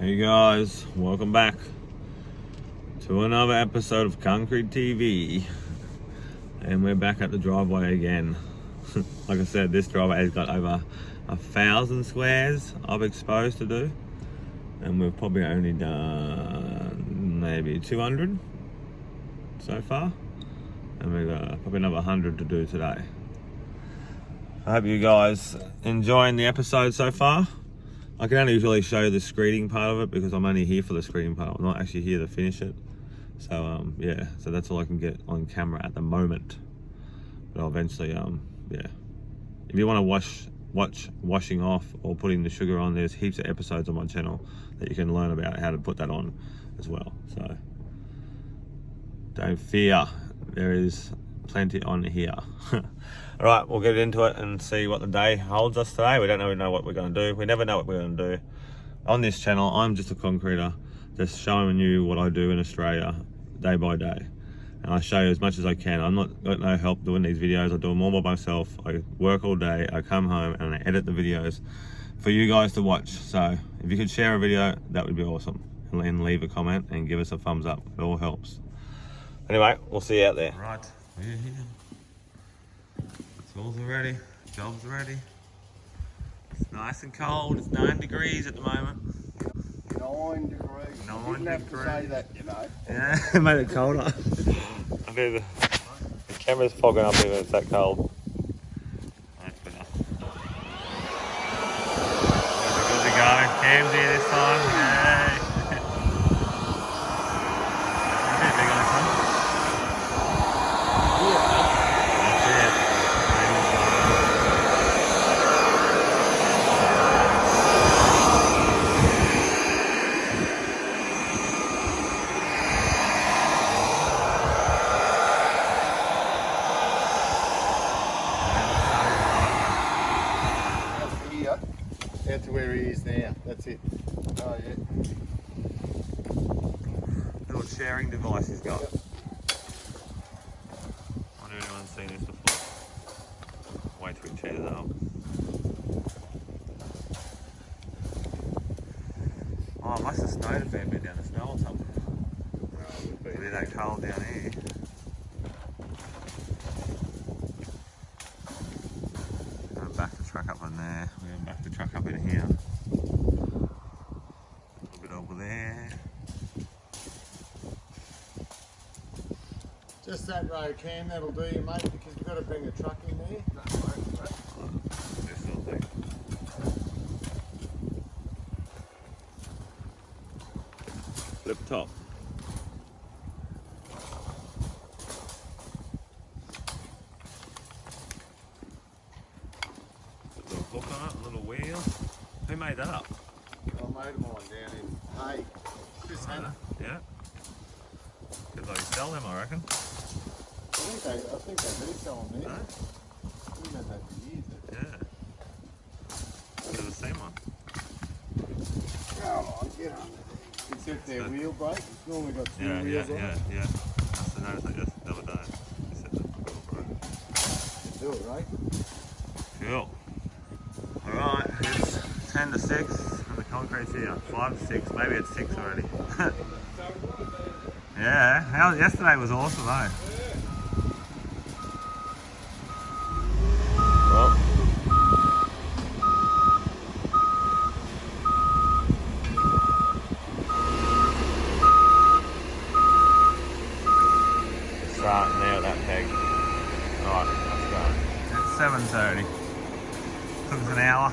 Hey guys, welcome back to another episode of Concrete TV. And we're back at the driveway again. Like I said, this driveway has got over 1,000 squares I've exposed to do. And we've probably only done maybe 200 so far. And we've got probably another 100 to do today. I hope you guys enjoying the episode so far. I can only really show the screeding part of it because I'm only here for the screeding part. I'm not actually here to finish it. So yeah, so that's all I can get on camera at the moment. But I'll eventually, yeah. If you want to watch washing off or putting the sugar on, there's heaps of episodes on my channel that you can learn about how to put that on as well. So don't fear, there is plenty on here. All right, we'll get into it and see what the day holds us today. We don't really know what we're going to do. We never know what we're going to do. On this channel, I'm just a concreter, just showing you what I do in Australia day by day. And I show you as much as I can. I'm not got no help doing these videos. I do them all by myself. I work all day, I come home and I edit the videos for you guys to watch. So if you could share a video, that would be awesome. And leave a comment and give us a thumbs up. It all helps. Anyway, we'll see you out there. Right, we're here. Tools are ready, jobs are ready. It's nice and cold, it's 9 degrees at the moment. 9 degrees. 9 degrees. Have to say that, you know. Yeah, it made it colder. I mean, the camera's fogging up even, it's that cold. That's better. Good to go. Cam's here this time. Yay. Pretty big on this one. That's it. Out to where he is now. That's it. Oh yeah. Little sharing device he's got. Yep. I wonder if anyone's seen this before. Wait till we cheese it up. Oh, it must have snowed a fair bit down the snow or something. It'll be that cold down here. Going back the truck up in there. We're going back the truck up in here. A little bit over there. Just that row, Cam, that'll do you, mate, because we've got to bring a truck in there. This little thing. Flip top. Little hook on it, a little wheel. Who made that up? I made them all down in Hay. Chris Hannah. Yeah. Could like sell them, I reckon. I think they do sell them there. No? We've had that for years. Yeah. I've never seen one. Come on, get on. Except their wheel brake. It's normally got two Yeah, wheels on it. yeah. Must have noticed that just the other day. You said that wheel broke. Do it, right? Cool. Alright, it's 10 to 6 and the concrete's here. 5 to 6, maybe it's 6 already. Yeah, yesterday was awesome though. Well, starting there at that peg. Right, let's go. It's 7:30. Took us an hour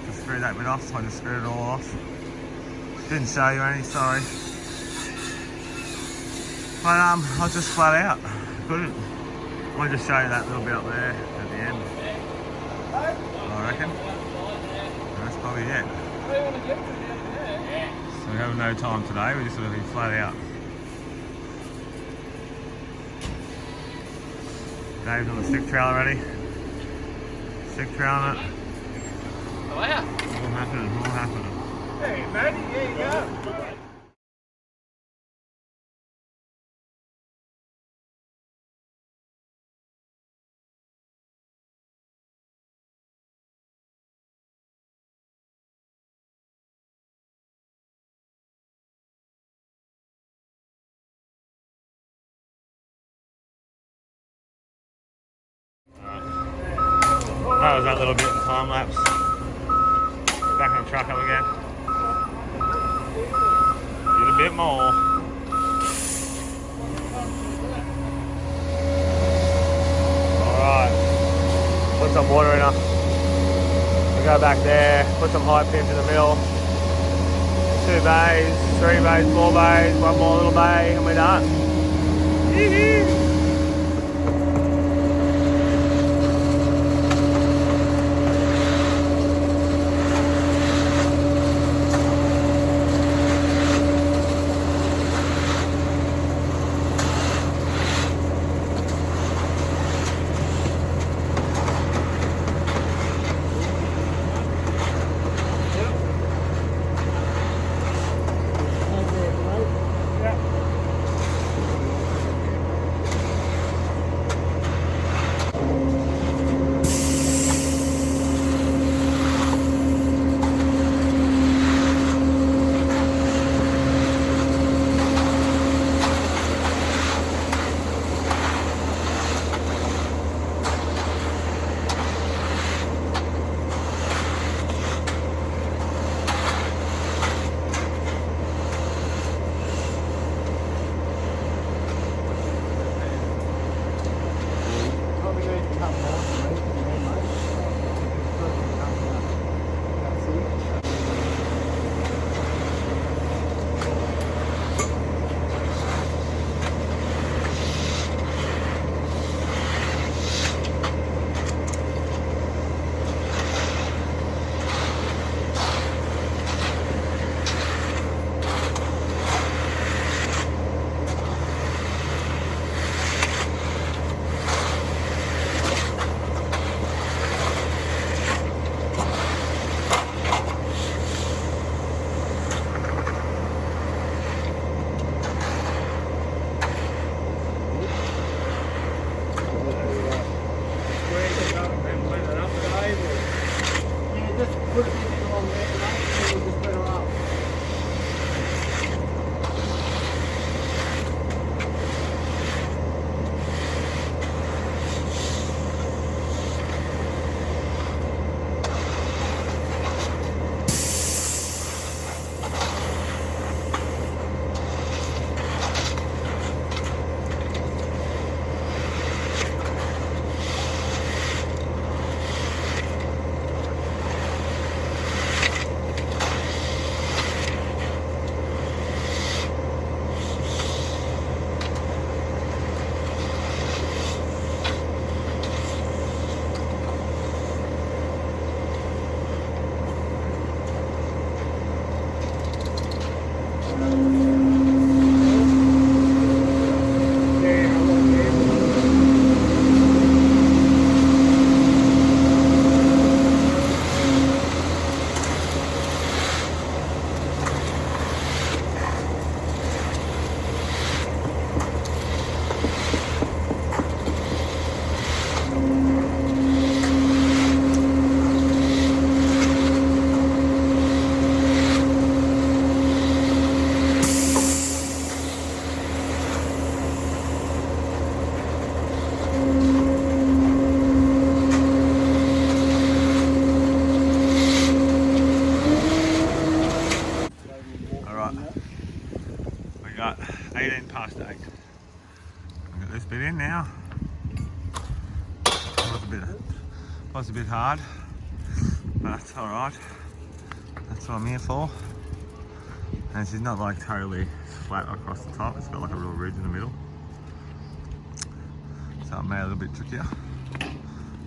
to screw that bit off, so I just screwed it all off. Didn't show you any, sorry. But I was just flat out. Couldn't. I'll just show you that little bit up there at the end. I reckon. And that's probably it. So we have no time today, we're just going to be flat out. Dave's on the stick trailer ready. Stick trailer it. Oh yeah. All happening. Hey, Matty, there you go. was that little bit in time lapse. Back on the truck up again. Did a bit more. Alright. Put some water in her. We go back there, put some high pins in the middle. 2 bays, 3 bays, 4 bays, one more little bay, and we're done. Yee-hee. got 18 past 8. I've got this bit in now. Was a bit hard, but that's alright. That's what I'm here for. And she's not like totally flat across the top, it's got like a real ridge in the middle. So it made it a little bit trickier.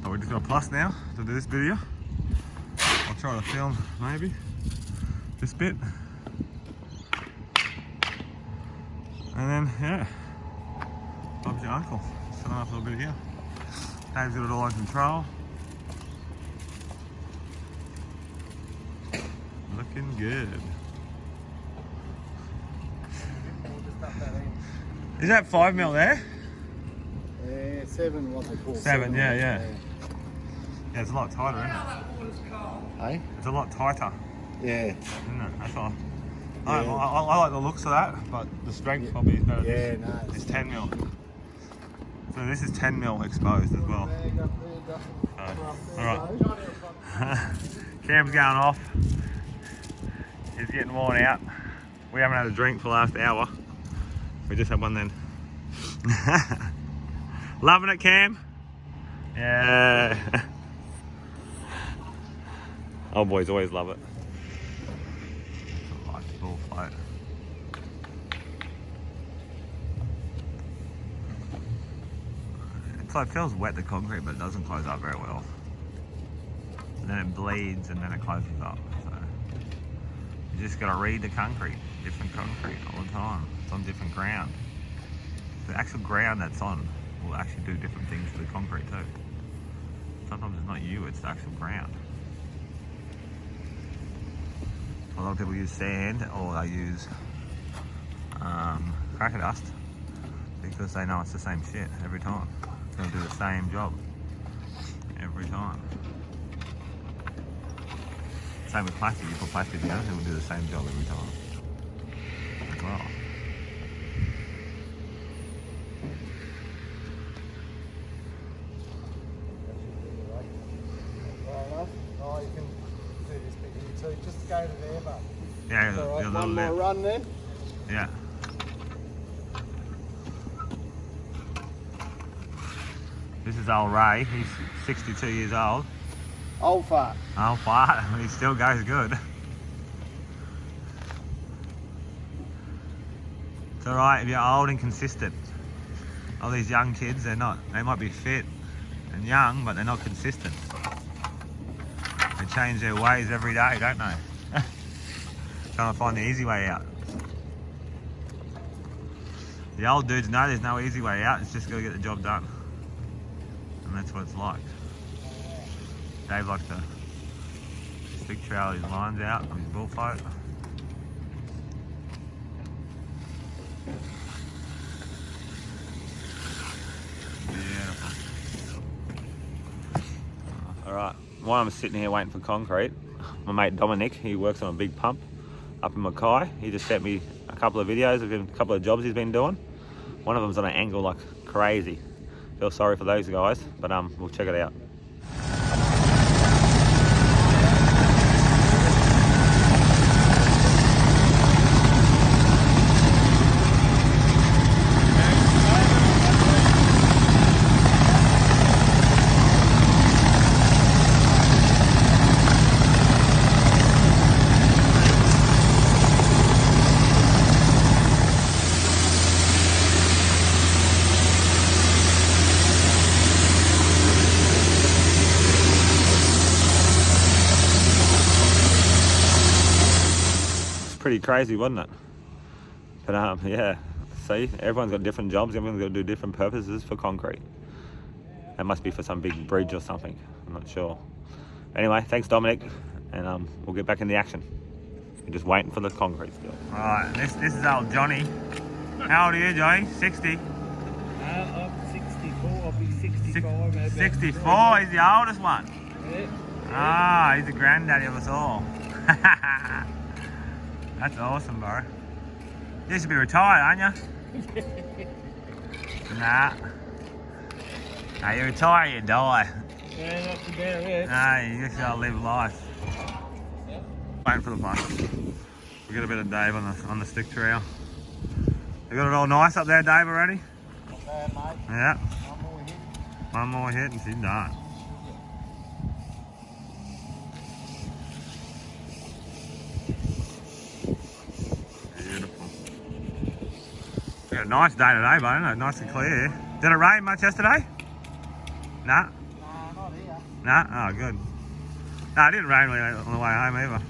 But we're just got a plus now to do this video. I'll try to film maybe this bit. And then, yeah, Bob's your uncle. Just filling up a little bit here. Dave's got it all under control. Looking good. Is that 5mm there? 7, what they call 7, yeah. Yeah, it's a lot tighter, isn't it? Hey? It's a lot tighter. Yeah. Isn't it? That's all. Yeah. I like the looks of that, but the strength probably is better. Yeah, no. It's 10mm. So this is 10mm exposed as well. Alright. Cam's going off. He's getting worn out. We haven't had a drink for the last hour. We just had one then. Loving it, Cam? Yeah. Old boys always love it. I like the full float. It feels wet, the concrete, but it doesn't close up very well. And then it bleeds and then it closes up. So you just gotta read the concrete, different concrete all the time. It's on different ground. The actual ground that's on will actually do different things to the concrete too. Sometimes it's not you, it's the actual ground. A lot of people use sand or they use cracker dust because they know it's the same shit every time. It's going to do the same job every time. Same with plastic. You put plastic down, it will do the same job every time as well. Oh, you can do this bit here too. Just go to there, but Yeah, all right, the one little more lip. run then. Yeah. This is old Ray. He's 62 years old. Old fart. Old fart. He still goes good. It's alright if you're old and consistent. All these young kids, they might be fit and young, but they're not consistent. They change their ways every day, don't they? Trying to find the easy way out. The old dudes know there's no easy way out, it's just got to get the job done. And that's what it's like. Dave likes to stick trail his lines out on his bullfloat. Beautiful. Alright, while I'm sitting here waiting for concrete, my mate Dominic, he works on a big pump up in Mackay. He just sent me a couple of videos of him, a couple of jobs he's been doing. One of them's on an angle like crazy. Feel sorry for those guys, but we'll check it out. Pretty crazy, wasn't it? But yeah, see, everyone's got different jobs, everyone's got to do different purposes for concrete. That must be for some big bridge or something, I'm not sure. Anyway, thanks Dominic, and we'll get back in the action. We're just waiting for the concrete still. Alright, this is old Johnny. How old are you, Johnny? 60? I'm 64, I'll be 65 maybe. 64, he's the oldest one. Yeah. Ah, he's the granddaddy of us all. That's awesome, bro. You should be retired, aren't you? Nah. Nah, you retire, you die. Yeah, that's about it. Nah, you just gotta live life. Yep. Waiting for the bus. We got a bit of Dave on the stick trail. You got it all nice up there, Dave, already? Not bad, mate. Yeah. One more hit. One more hit and she's done. Beautiful. We got a nice day today, but isn't it? Nice and clear. Did it rain much yesterday? Nah. Nah, not here. Nah? Oh, good. No, it didn't rain really on the way home either.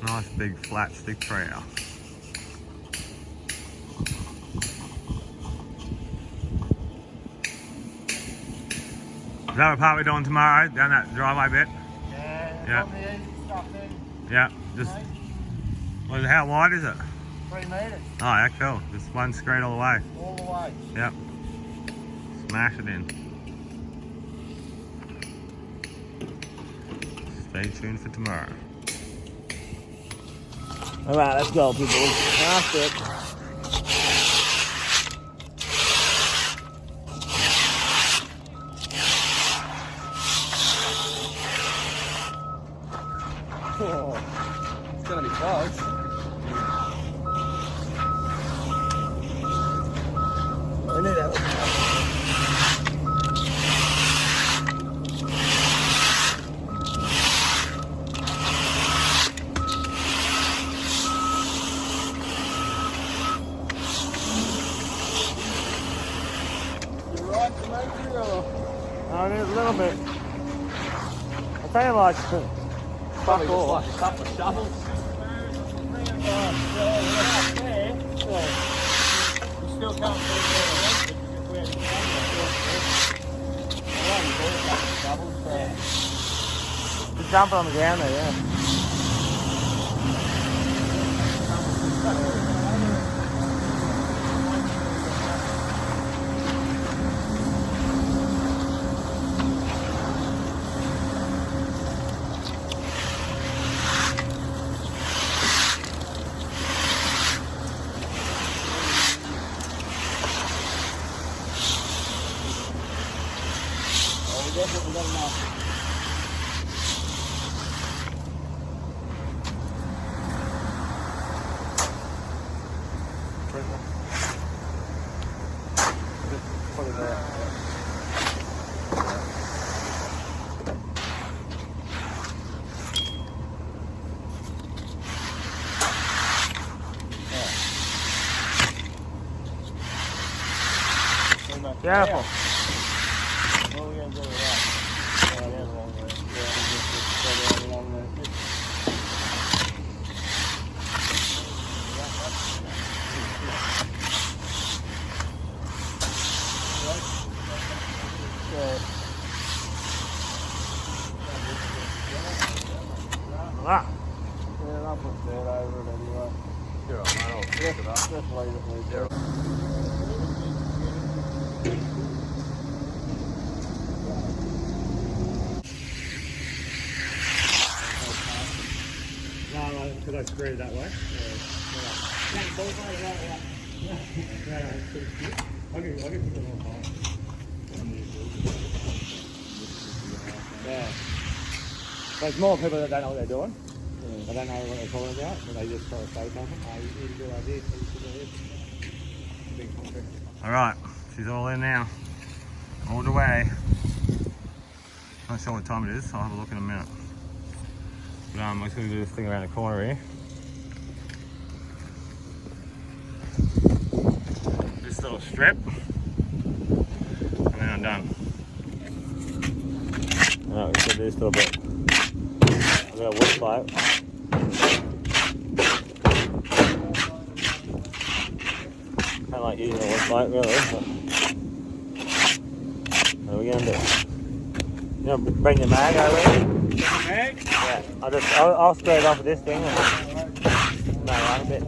Nice big flat stick trail. Is that what part we're doing tomorrow, down that driveway bit? Yeah, Yeah. on the easy stuff then. Yeah, just, well, how wide is it? 3 metres. Oh, yeah, cool. Just one screed all the way. All the way. Yep. Smash it in. Stay tuned for tomorrow. Alright, let's go, people. That's it. Oh, it's gonna be close. We need that. You're right, Samantha, or? I need a little bit. I'll tell you like, fuck all. Like a couple of shovels. You still can't put it there, because we had to just jump on the ground there, yeah. Definitely got enough. Put it there. Careful. What are we going to do with that? Yeah, along there. Yeah, just go down along there. Ah. Yeah, I'll put that over it anyway. You're right, mate. I'll pick it up. Just leave it. No, because I screwed it that way. Yeah. There's more people that don't know what they're doing. They don't know what they're talking about, but they just try to say something. Oh, you need to do like this, you should do this. Big contract. Alright, she's all in now. All the way. Not sure what time it is, I'll have a look in a minute. But I'm just going to do this thing around the corner here. This little strip. And then I'm done. Alright, we should do this little bit. I've got a wood pipe. Kind of like using a wood pipe really, but what are we going to do? You know, bring your mag over here. Mag? Yeah, I'll spray it off with this thing. No, right a bit.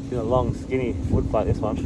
It's a long, skinny wood pipe, this one.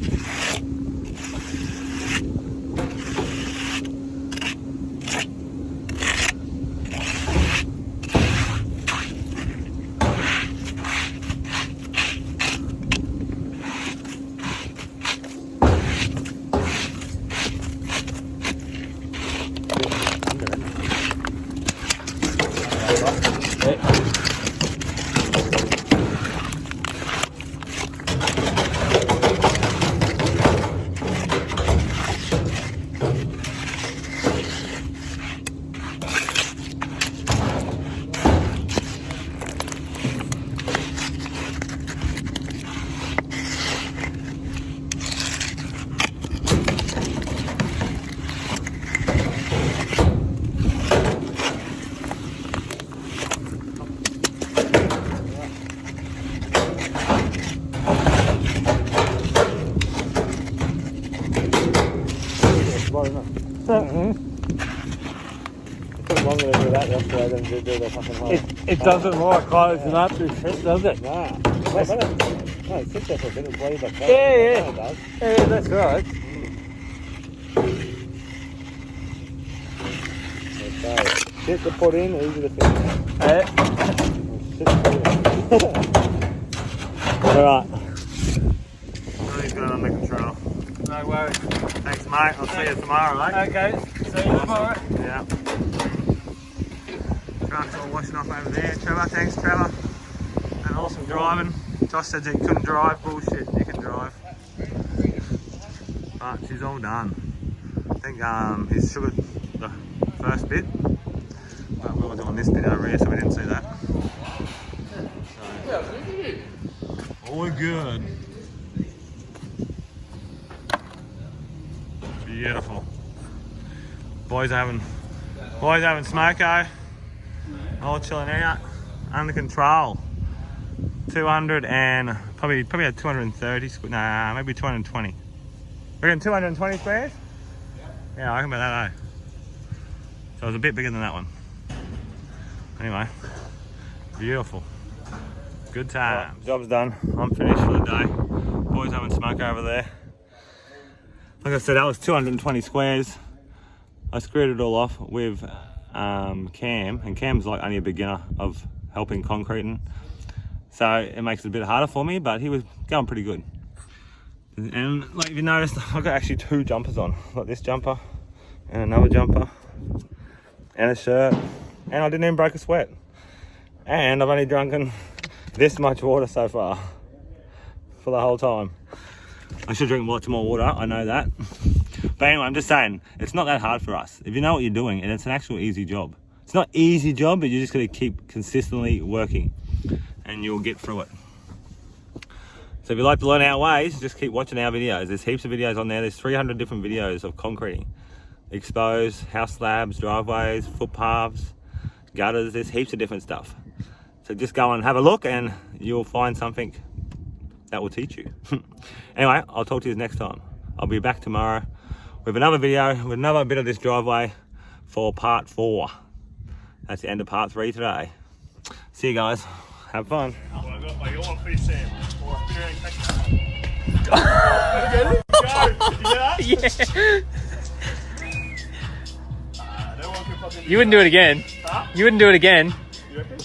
It took longer to do that yesterday than to do the fucking hole. It doesn't like closing up to shit, does it? Nah. No, it sits there for a bit and bleeds like that. Yeah. It does. Yeah, that's right. It's Shit to put in, easy to finish. Shit to put in. Alright. He's got it under control. No worries. Thanks, mate. I'll see you tomorrow, mate. Okay, see you tomorrow. Yeah. Truck's all washing off over there. Trevor, thanks, Trevor. And awesome driving. Josh said you couldn't drive. Bullshit, you can drive. But she's all done. I think he's sugared the first bit. But we were doing this bit over here, so we didn't see that. So, all good. Beautiful. Boys are having smoko. All chilling out. Under control. 200 and probably had 230 squares. Nah, maybe 220. We're getting 220 squares? Yeah, I reckon about that, eh? So it was a bit bigger than that one. Anyway, beautiful. Good time. Right, job's done. I'm finished for the day. Boys having smoke over there. Like I said, that was 220 squares. I screwed it all off with Cam, and Cam's like only a beginner of helping concreting. So it makes it a bit harder for me, but he was going pretty good. And like if you noticed, I've got actually 2 jumpers on. Like this jumper, and another jumper, and a shirt. And I didn't even break a sweat. And I've only drunken this much water so far for the whole time. I should drink lots more water, I know that. But anyway, I'm just saying, it's not that hard for us. If you know what you're doing, and it's an actual easy job. It's not easy job, but you just gotta keep consistently working and you'll get through it. So if you like to learn our ways, just keep watching our videos. There's heaps of videos on there. There's 300 different videos of concreting. Exposed, house slabs, driveways, footpaths, gutters, there's heaps of different stuff. So just go and have a look and you'll find something that will teach you. Anyway, I'll talk to you next time. I'll be back tomorrow with another video, with another bit of this driveway for part 4. That's the end of part 3 today. See you guys. Have fun. I got my own fish sandwich or a beer and take Yeah. You wouldn't do it again. Huh? You wouldn't do it again. You reckon?